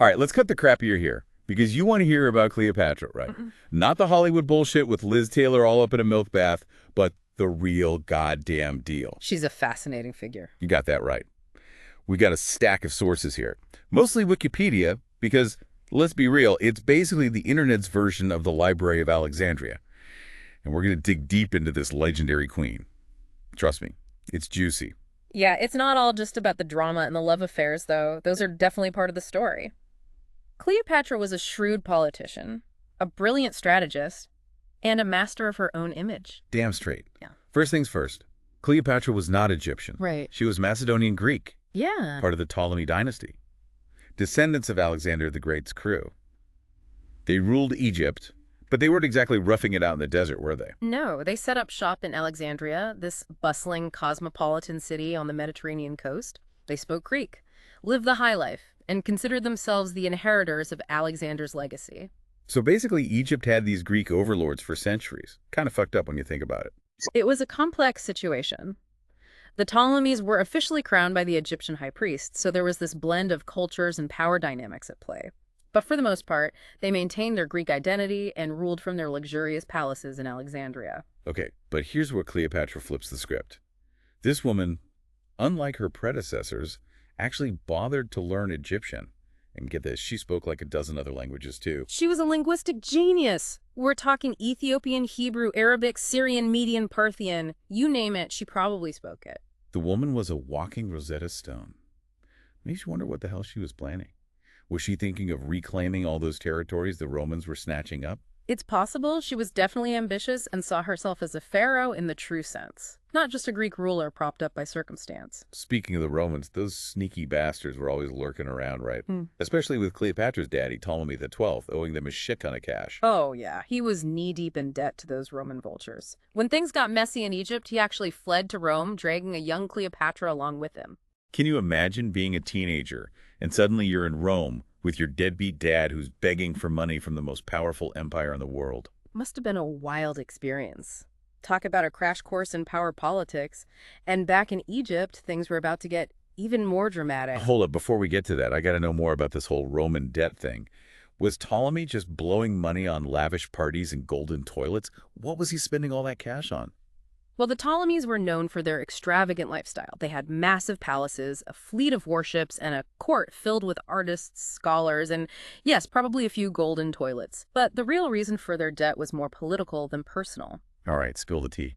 All right, let's cut the crap ear here, because you want to hear about Cleopatra, right? Not the Hollywood bullshit with Liz Taylor all up in a milk bath, but the real goddamn deal. She's a fascinating figure. You got that right. We got a stack of sources here. Mostly Wikipedia, because, let's be real, it's basically the internet's version of the Library of Alexandria. And we're going to dig deep into this legendary queen. Trust me, it's juicy. Yeah, it's not all just about the drama and the love affairs, though. Those are definitely part of the story. Cleopatra was a shrewd politician, a brilliant strategist, and a master of her own image. Damn straight. Yeah. First things first, Cleopatra was not Egyptian. Right. She was Macedonian Greek, Yeah. part of the Ptolemy dynasty. Descendants of Alexander the Great's crew. They ruled Egypt, but they weren't exactly roughing it out in the desert, were they? No, they set up shop in Alexandria, this bustling cosmopolitan city on the Mediterranean coast. They spoke Greek, lived the high life, and considered themselves the inheritors of Alexander's legacy. So basically, Egypt had these Greek overlords for centuries. Kind of fucked up when you think about it. It was a complex situation. The Ptolemies were officially crowned by the Egyptian high priest, so there was this blend of cultures and power dynamics at play. But for the most part, they maintained their Greek identity and ruled from their luxurious palaces in Alexandria. Okay, but here's where Cleopatra flips the script. This woman, unlike her predecessors, actually bothered to learn Egyptian. And get this, she spoke like a dozen other languages too. She was a linguistic genius. We're talking Ethiopian, Hebrew, Arabic, Syrian, Median, Parthian. You name it, she probably spoke it. The woman was a walking Rosetta Stone. Makes you wonder what the hell she was planning. Was she thinking of reclaiming all those territories the Romans were snatching up? It's possible she was definitely ambitious and saw herself as a pharaoh in the true sense, not just a Greek ruler propped up by circumstance. Speaking of the Romans, those sneaky bastards were always lurking around, right? Especially with Cleopatra's daddy, Ptolemy XII, owing them a shit ton of cash. Oh, yeah. He was knee-deep in debt to those Roman vultures. When things got messy in Egypt, he actually fled to Rome, dragging a young Cleopatra along with him. Can you imagine being a teenager and suddenly you're in Rome with your deadbeat dad who's begging for money from the most powerful empire in the world? Must have been a wild experience. Talk about a crash course in power politics. And back in Egypt, things were about to get even more dramatic. Hold up, before we get to that, I got to know more about this whole Roman debt thing. Was Ptolemy just blowing money on lavish parties and golden toilets? What was he spending all that cash on? Well, the Ptolemies were known for their extravagant lifestyle. They had massive palaces, a fleet of warships, and a court filled with artists, scholars, and yes, probably a few golden toilets. But the real reason for their debt was more political than personal. All right, spill the tea.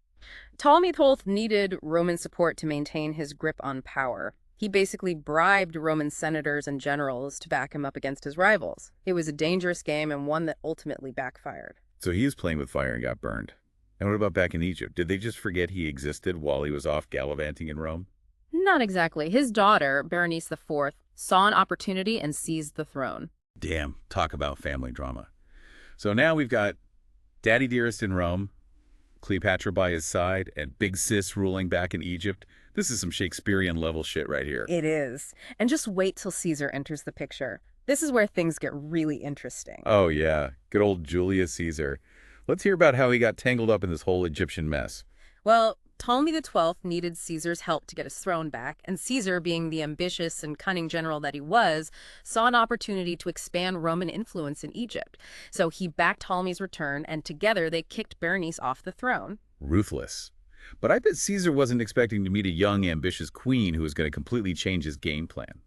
Ptolemy XII needed Roman support to maintain his grip on power. He basically bribed Roman senators and generals to back him up against his rivals. It was a dangerous game and one that ultimately backfired. So he was playing with fire and got burned. And what about back in Egypt? Did they just forget he existed while he was off gallivanting in Rome? Not exactly. His daughter, Berenice IV, saw an opportunity and seized the throne. Damn, talk about family drama. So now we've got Daddy Dearest in Rome, Cleopatra by his side, and Big Sis ruling back in Egypt. This is some Shakespearean level shit right here. It is. And just wait till Caesar enters the picture. This is where things get really interesting. Oh yeah, good old Julius Caesar. Let's hear about how he got tangled up in this whole Egyptian mess. Well, Ptolemy XII needed Caesar's help to get his throne back, and Caesar, being the ambitious and cunning general that he was, saw an opportunity to expand Roman influence in Egypt. So he backed Ptolemy's return, and together they kicked Berenice off the throne. Ruthless. But I bet Caesar wasn't expecting to meet a young, ambitious queen who was going to completely change his game plan.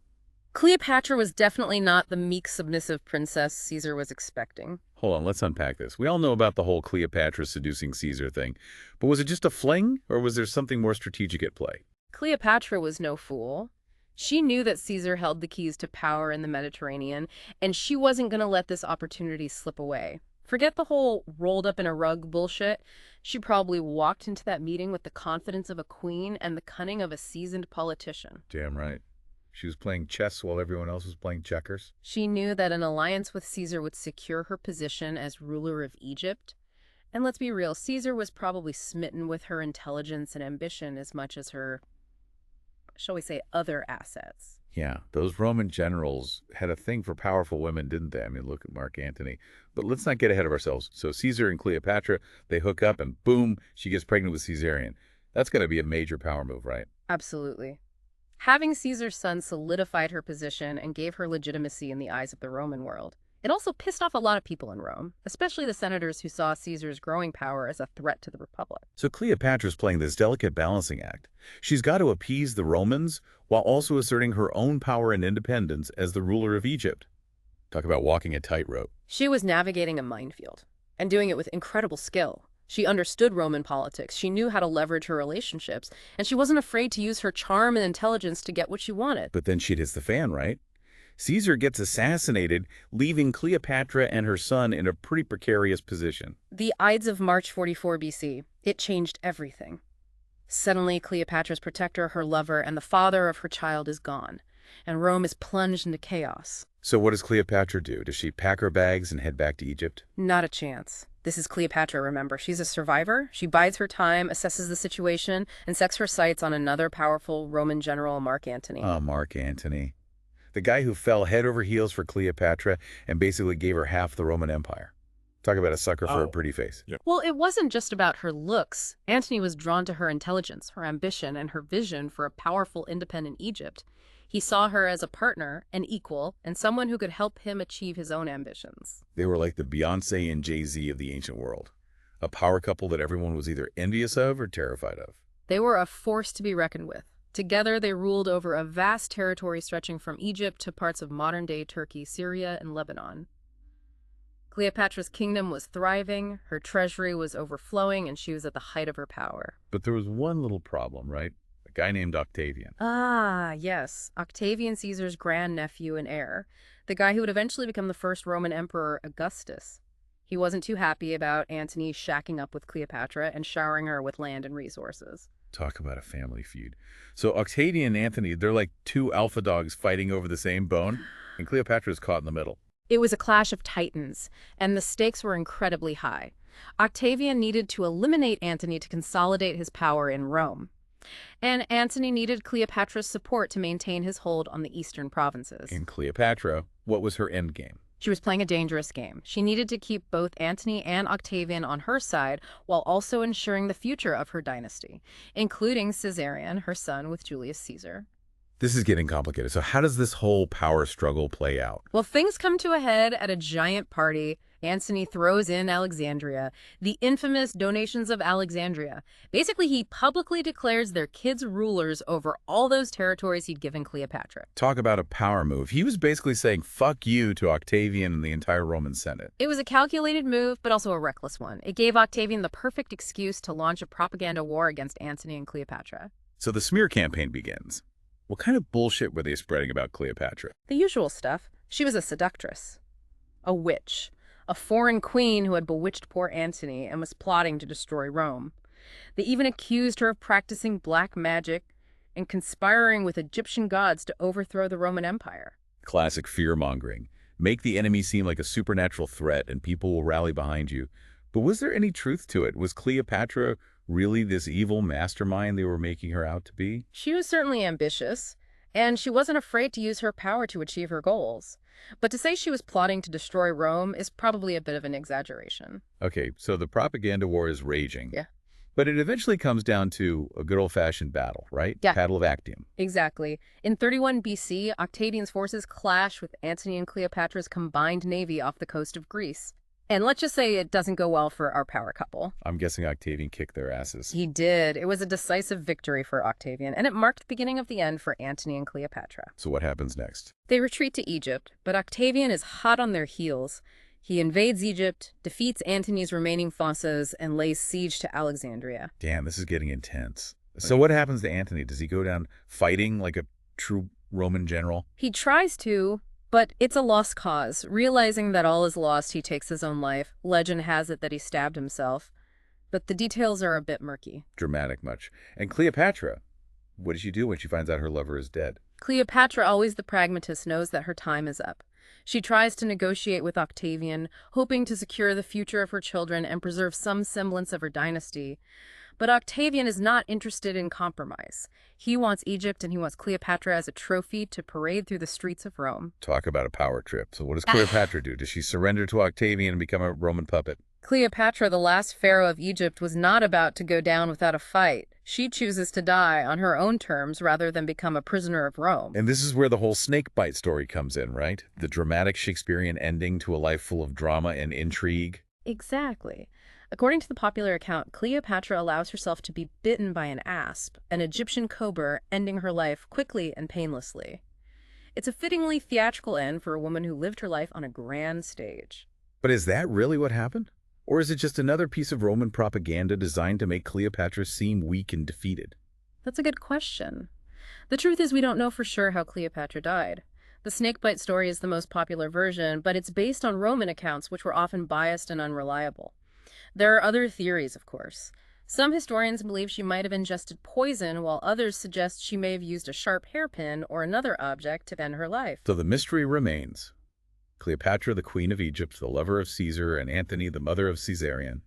Cleopatra was definitely not the meek, submissive princess Caesar was expecting. Hold on, let's unpack this. We all know about the whole Cleopatra seducing Caesar thing, but was it just a fling, or was there something more strategic at play? Cleopatra was no fool. She knew that Caesar held the keys to power in the Mediterranean, and she wasn't going to let this opportunity slip away. Forget the whole rolled up in a rug bullshit. She probably walked into that meeting with the confidence of a queen and the cunning of a seasoned politician. Damn right. She was playing chess while everyone else was playing checkers. She knew that an alliance with Caesar would secure her position as ruler of Egypt. And let's be real, Caesar was probably smitten with her intelligence and ambition as much as her, shall we say, other assets. Yeah, those Roman generals had a thing for powerful women, didn't they? I mean, look at Mark Antony. But let's not get ahead of ourselves. So Caesar and Cleopatra, they hook up and boom, she gets pregnant with Caesarion. That's going to be a major power move, right? Absolutely. Having Caesar's son solidified her position and gave her legitimacy in the eyes of the Roman world. It also pissed off a lot of people in Rome, especially the senators who saw Caesar's growing power as a threat to the Republic. So Cleopatra's playing this delicate balancing act. She's got to appease the Romans while also asserting her own power and independence as the ruler of Egypt. Talk about walking a tightrope. She was navigating a minefield, and doing it with incredible skill. She understood Roman politics, she knew how to leverage her relationships, and she wasn't afraid to use her charm and intelligence to get what she wanted. But then shit hits the fan, right? Caesar gets assassinated, leaving Cleopatra and her son in a pretty precarious position. The Ides of March 44 BC, it changed everything. Suddenly, Cleopatra's protector, her lover, and the father of her child is gone, and Rome is plunged into chaos. So what does Cleopatra do? Does she pack her bags and head back to Egypt? Not a chance. This is Cleopatra, remember. She's a survivor. She bides her time, assesses the situation, and sets her sights on another powerful Roman general, Mark Antony. Mark Antony. The guy who fell head over heels for Cleopatra and basically gave her half the Roman Empire. Talk about a sucker for a pretty face. Yeah. Well, it wasn't just about her looks. Antony was drawn to her intelligence, her ambition, and her vision for a powerful, independent Egypt. He saw her as a partner, an equal, and someone who could help him achieve his own ambitions. They were like the Beyoncé and Jay-Z of the ancient world. A power couple that everyone was either envious of or terrified of. They were a force to be reckoned with. Together, they ruled over a vast territory stretching from Egypt to parts of modern-day Turkey, Syria, and Lebanon. Cleopatra's kingdom was thriving, her treasury was overflowing, and she was at the height of her power. But there was one little problem, right? A guy named Octavian. Ah, yes. Octavian, Caesar's grandnephew and heir. The guy who would eventually become the first Roman emperor, Augustus. He wasn't too happy about Antony shacking up with Cleopatra and showering her with land and resources. Talk about a family feud. So Octavian and Antony, they're like two alpha dogs fighting over the same bone, and Cleopatra's caught in the middle. It was a clash of titans, and the stakes were incredibly high. Octavian needed to eliminate Antony to consolidate his power in Rome. And Antony needed Cleopatra's support to maintain his hold on the eastern provinces. And Cleopatra, what was her end game? She was playing a dangerous game. She needed to keep both Antony and Octavian on her side while also ensuring the future of her dynasty, including Caesarion, her son with Julius Caesar. This is getting complicated. So how does this whole power struggle play out? Well, things come to a head at a giant party. Antony throws in Alexandria, the infamous donations of Alexandria. Basically, he publicly declares their kids rulers over all those territories he'd given Cleopatra. Talk about a power move. He was basically saying, fuck you to Octavian and the entire Roman Senate. It was a calculated move, but also a reckless one. It gave Octavian the perfect excuse to launch a propaganda war against Antony and Cleopatra. So the smear campaign begins. What kind of bullshit were they spreading about Cleopatra? The usual stuff. She was a seductress, a witch, a foreign queen who had bewitched poor Antony and was plotting to destroy Rome. They even accused her of practicing black magic and conspiring with Egyptian gods to overthrow the Roman Empire. Classic fear-mongering. Make the enemy seem like a supernatural threat and people will rally behind you. But was there any truth to it? Was Cleopatra really this evil mastermind they were making her out to be? She was certainly ambitious, and she wasn't afraid to use her power to achieve her goals. But to say she was plotting to destroy Rome is probably a bit of an exaggeration. Okay, so the propaganda war is raging. Yeah. But it eventually comes down to a good old-fashioned battle, right? Yeah. Battle of Actium. Exactly. In 31 BC, Octavian's forces clash with Antony and Cleopatra's combined navy off the coast of Greece. And let's just say it doesn't go well for our power couple. I'm guessing Octavian kicked their asses. He did. It was a decisive victory for Octavian, and it marked the beginning of the end for Antony and Cleopatra. So what happens next? They retreat to Egypt, but Octavian is hot on their heels. He invades Egypt, defeats Antony's remaining forces, and lays siege to Alexandria. Damn, this is getting intense. So what happens to Antony? Does he go down fighting like a true Roman general? He tries to, but it's a lost cause. Realizing that all is lost, he takes his own life. Legend has it that he stabbed himself, but the details are a bit murky. Dramatic much. And Cleopatra, what does she do when she finds out her lover is dead? Cleopatra, always the pragmatist, knows that her time is up. She tries to negotiate with Octavian, hoping to secure the future of her children and preserve some semblance of her dynasty. But Octavian is not interested in compromise. He wants Egypt and he wants Cleopatra as a trophy to parade through the streets of Rome. Talk about a power trip. So what does Cleopatra do? Does she surrender to Octavian and become a Roman puppet? Cleopatra, the last pharaoh of Egypt, was not about to go down without a fight. She chooses to die on her own terms rather than become a prisoner of Rome. And this is where the whole snake bite story comes in, right? The dramatic Shakespearean ending to a life full of drama and intrigue. Exactly. According to the popular account, Cleopatra allows herself to be bitten by an asp, an Egyptian cobra, ending her life quickly and painlessly. It's a fittingly theatrical end for a woman who lived her life on a grand stage. But is that really what happened? Or is it just another piece of Roman propaganda designed to make Cleopatra seem weak and defeated? That's a good question. The truth is we don't know for sure how Cleopatra died. The snakebite story is the most popular version, but it's based on Roman accounts, which were often biased and unreliable. There are other theories, of course. Some historians believe she might have ingested poison, while others suggest she may have used a sharp hairpin or another object to end her life. So the mystery remains. Cleopatra, the queen of Egypt, the lover of Caesar, and Antony, the mother of Caesarion,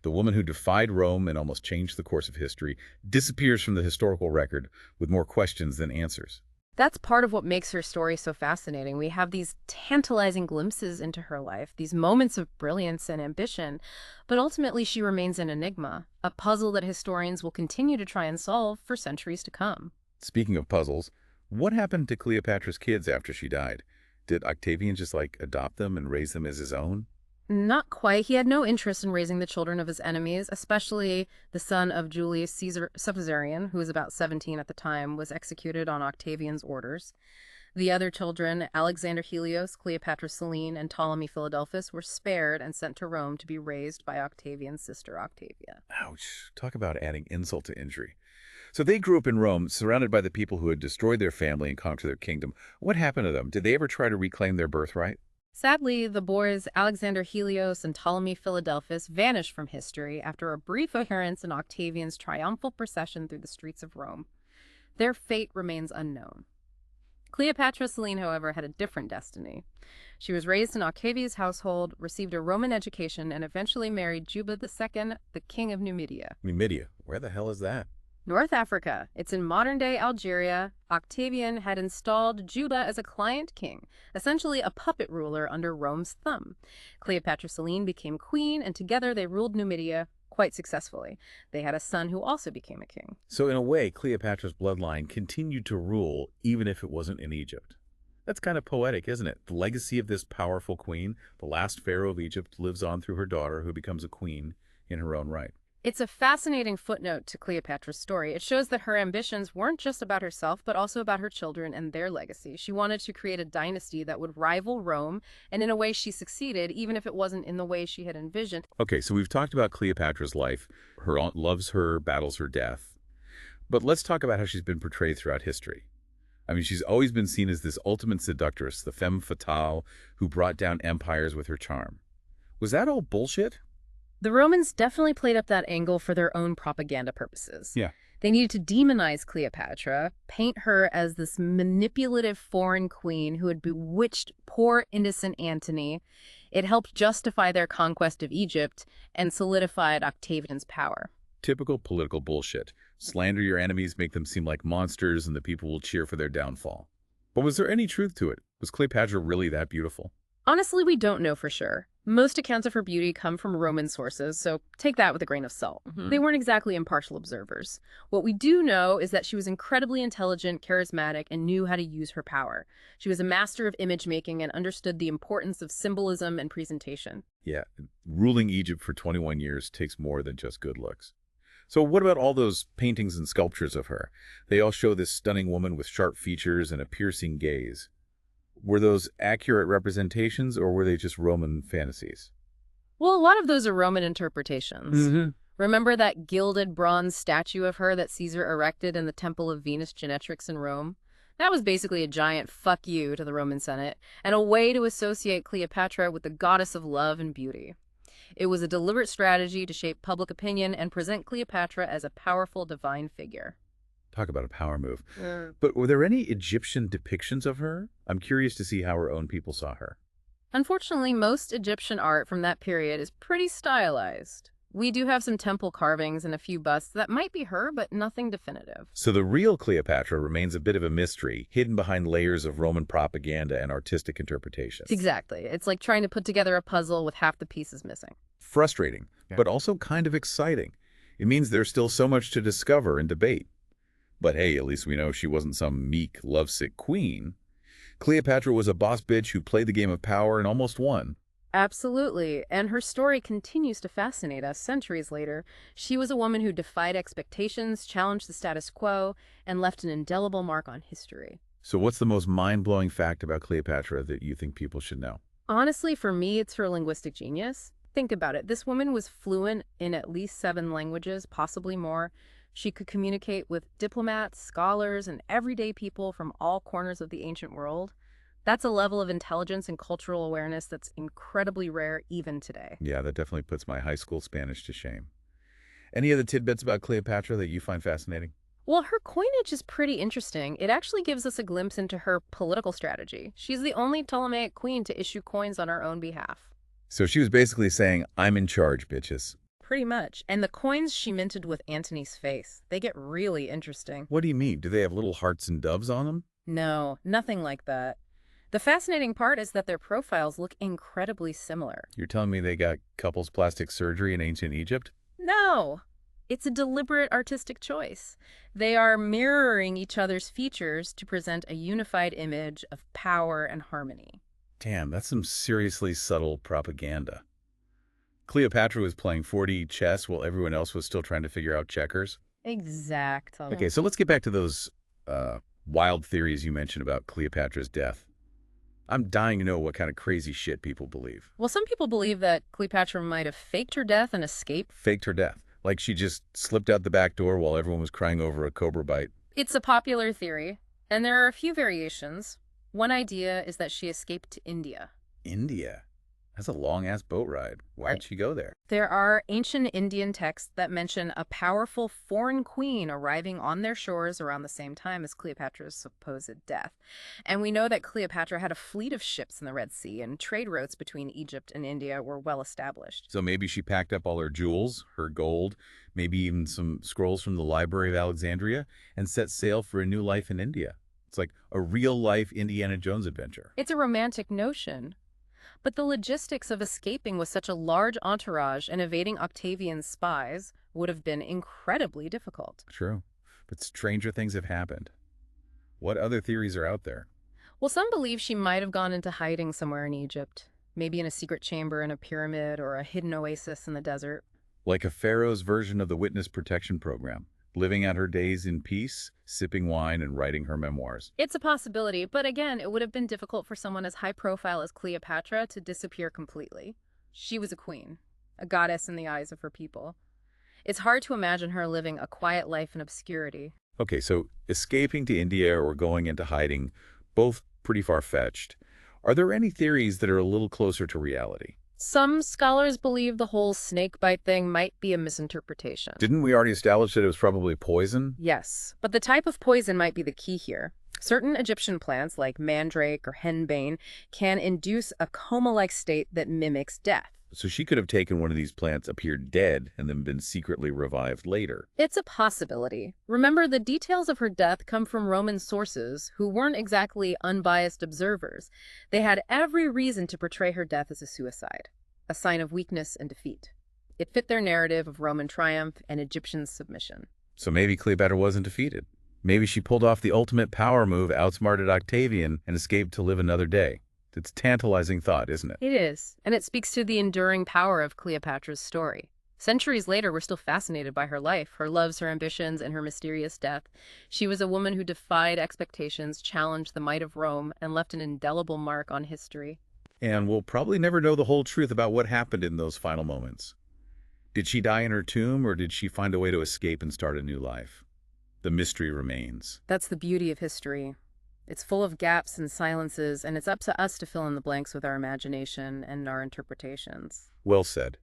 the woman who defied Rome and almost changed the course of history, disappears from the historical record with more questions than answers. That's part of what makes her story so fascinating. We have these tantalizing glimpses into her life, these moments of brilliance and ambition, but ultimately she remains an enigma, a puzzle that historians will continue to try and solve for centuries to come. Speaking of puzzles, what happened to Cleopatra's kids after she died? Did Octavian just, adopt them and raise them as his own? Not quite. He had no interest in raising the children of his enemies, especially the son of Julius Caesar Caesarion, who was about 17 at the time, was executed on Octavian's orders. The other children, Alexander Helios, Cleopatra Selene, and Ptolemy Philadelphus, were spared and sent to Rome to be raised by Octavian's sister Octavia. Ouch. Talk about adding insult to injury. So they grew up in Rome, surrounded by the people who had destroyed their family and conquered their kingdom. What happened to them? Did they ever try to reclaim their birthright? Sadly, the boys Alexander Helios and Ptolemy Philadelphus vanished from history after a brief appearance in Octavian's triumphal procession through the streets of Rome. Their fate remains unknown. Cleopatra Selene, however, had a different destiny. She was raised in Octavia's household, received a Roman education, and eventually married Juba II, the king of Numidia. Numidia. Where the hell is that? North Africa. It's in modern-day Algeria. Octavian had installed Juba as a client king, essentially a puppet ruler under Rome's thumb. Cleopatra Selene became queen, and together they ruled Numidia quite successfully. They had a son who also became a king. So in a way, Cleopatra's bloodline continued to rule even if it wasn't in Egypt. That's kind of poetic, isn't it? The legacy of this powerful queen, the last pharaoh of Egypt, lives on through her daughter, who becomes a queen in her own right. It's a fascinating footnote to Cleopatra's story. It shows that her ambitions weren't just about herself, but also about her children and their legacy. She wanted to create a dynasty that would rival Rome, and in a way she succeeded, even if it wasn't in the way she had envisioned. Okay, so we've talked about Cleopatra's life. Her aunt loves her, battles her death. But let's talk about how she's been portrayed throughout history. I mean, she's always been seen as this ultimate seductress, the femme fatale who brought down empires with her charm. Was that all bullshit? The Romans definitely played up that angle for their own propaganda purposes. Yeah. They needed to demonize Cleopatra, paint her as this manipulative foreign queen who had bewitched poor innocent Antony. It helped justify their conquest of Egypt and solidified Octavian's power. Typical political bullshit. Slander your enemies, make them seem like monsters, and the people will cheer for their downfall. But was there any truth to it? Was Cleopatra really that beautiful? Honestly, we don't know for sure. Most accounts of her beauty come from Roman sources, so take that with a grain of salt. They weren't exactly impartial observers. What we do know is that she was incredibly intelligent, charismatic, and knew how to use her power. She was a master of image making and understood the importance of symbolism and presentation. Yeah, ruling Egypt for 21 years takes more than just good looks. So what about all those paintings and sculptures of her? They all show this stunning woman with sharp features and a piercing gaze. Were those accurate representations, or were they just Roman fantasies? Well, a lot of those are Roman interpretations. Remember that gilded bronze statue of her that Caesar erected in the Temple of Venus Genetrix in Rome? That was basically a giant fuck you to the Roman Senate, and a way to associate Cleopatra with the goddess of love and beauty. It was a deliberate strategy to shape public opinion and present Cleopatra as a powerful divine figure. Talk about a power move. But were there any Egyptian depictions of her? I'm curious to see how her own people saw her. Unfortunately, most Egyptian art from that period is pretty stylized. We do have some temple carvings and a few busts that might be her, but nothing definitive. So the real Cleopatra remains a bit of a mystery, hidden behind layers of Roman propaganda and artistic interpretation. Exactly. It's like trying to put together a puzzle with half the pieces missing. Frustrating, but also kind of exciting. It means there's still so much to discover and debate. But hey, at least we know she wasn't some meek, lovesick queen. Cleopatra was a boss bitch who played the game of power and almost won. Absolutely. And her story continues to fascinate us centuries later. She was a woman who defied expectations, challenged the status quo, and left an indelible mark on history. So what's the most mind-blowing fact about Cleopatra that you think people should know? Honestly, for me, it's her linguistic genius. Think about it. This woman was fluent in at least 7 languages, possibly more. She could communicate with diplomats, scholars, and everyday people from all corners of the ancient world. That's a level of intelligence and cultural awareness that's incredibly rare even today. Yeah, that definitely puts my high school Spanish to shame. Any other tidbits about Cleopatra that you find fascinating? Well, her coinage is pretty interesting. It actually gives us a glimpse into her political strategy. She's the only Ptolemaic queen to issue coins on her own behalf. So she was basically saying, I'm in charge, bitches. Pretty much. And the coins she minted with Antony's face, they get really interesting. What do you mean? Do they have little hearts and doves on them? No, nothing like that. The fascinating part is that their profiles look incredibly similar. You're telling me they got couples plastic surgery in ancient Egypt? No! It's a deliberate artistic choice. They are mirroring each other's features to present a unified image of power and harmony. Damn, that's some seriously subtle propaganda. Cleopatra was playing 4D chess while everyone else was still trying to figure out checkers. Exactly. Okay, so let's get back to those wild theories you mentioned about Cleopatra's death. I'm dying to know what kind of crazy shit people believe. Well, some people believe that Cleopatra might have faked her death and escaped. Faked her death. Like she just slipped out the back door while everyone was crying over a cobra bite. It's a popular theory, and there are a few variations. One idea is that she escaped to India. India? That's a long-ass boat ride. Why'd she go there? There are ancient Indian texts that mention a powerful foreign queen arriving on their shores around the same time as Cleopatra's supposed death. And we know that Cleopatra had a fleet of ships in the Red Sea, and trade routes between Egypt and India were well established. So maybe she packed up all her jewels, her gold, maybe even some scrolls from the Library of Alexandria, and set sail for a new life in India. It's like a real-life Indiana Jones adventure. It's a romantic notion. But the logistics of escaping with such a large entourage and evading Octavian's spies would have been incredibly difficult. True. But stranger things have happened. What other theories are out there? Well, some believe she might have gone into hiding somewhere in Egypt, maybe in a secret chamber in a pyramid or a hidden oasis in the desert. Like a pharaoh's version of the witness protection program, living out her days in peace, sipping wine, and writing her memoirs. It's a possibility, but again, it would have been difficult for someone as high profile as Cleopatra to disappear completely. She was a queen, a goddess in the eyes of her people. It's hard to imagine her living a quiet life in obscurity. Okay, so escaping to India or going into hiding, both pretty far-fetched. Are there any theories that are a little closer to reality? Some scholars believe the whole snakebite thing might be a misinterpretation. Didn't we already establish that it was probably poison? Yes, but the type of poison might be the key here. Certain Egyptian plants, like mandrake or henbane, can induce a coma-like state that mimics death. So she could have taken one of these plants, appeared dead, and then been secretly revived later. It's a possibility. Remember, the details of her death come from Roman sources who weren't exactly unbiased observers. They had every reason to portray her death as a suicide, a sign of weakness and defeat. It fit their narrative of Roman triumph and Egyptian submission. So maybe Cleopatra wasn't defeated. Maybe she pulled off the ultimate power move, outsmarted Octavian, and escaped to live another day. It's a tantalizing thought, isn't it? It is, and it speaks to the enduring power of Cleopatra's story. Centuries later, we're still fascinated by her life, her loves, her ambitions, and her mysterious death. She was a woman who defied expectations, challenged the might of Rome, and left an indelible mark on history. And we'll probably never know the whole truth about what happened in those final moments. Did she die in her tomb, or did she find a way to escape and start a new life? The mystery remains. That's the beauty of history. It's full of gaps and silences, and it's up to us to fill in the blanks with our imagination and our interpretations. Well said.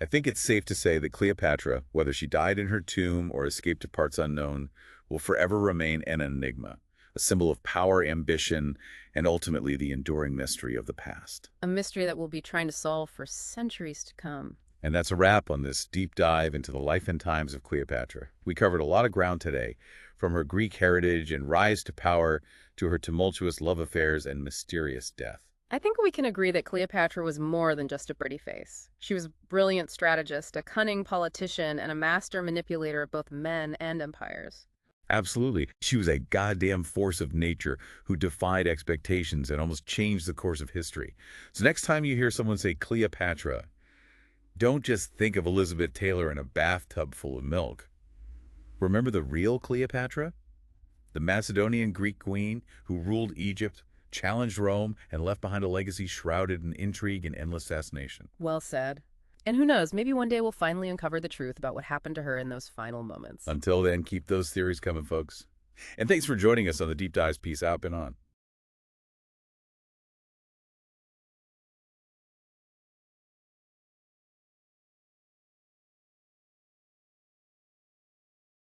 I think it's safe to say that Cleopatra, whether she died in her tomb or escaped to parts unknown, will forever remain an enigma, a symbol of power, ambition, and ultimately the enduring mystery of the past. A mystery that we'll be trying to solve for centuries to come. And that's a wrap on this deep dive into the life and times of Cleopatra. We covered a lot of ground today, from her Greek heritage and rise to power to her tumultuous love affairs and mysterious death. I think we can agree that Cleopatra was more than just a pretty face. She was a brilliant strategist, a cunning politician, and a master manipulator of both men and empires. Absolutely. She was a goddamn force of nature who defied expectations and almost changed the course of history. So next time you hear someone say Cleopatra, don't just think of Elizabeth Taylor in a bathtub full of milk. Remember the real Cleopatra? The Macedonian Greek queen who ruled Egypt, challenged Rome, and left behind a legacy shrouded in intrigue and endless assassination. Well said. And who knows, maybe one day we'll finally uncover the truth about what happened to her in those final moments. Until then, keep those theories coming, folks. And thanks for joining us on the Deep Dives. Peace out, been on.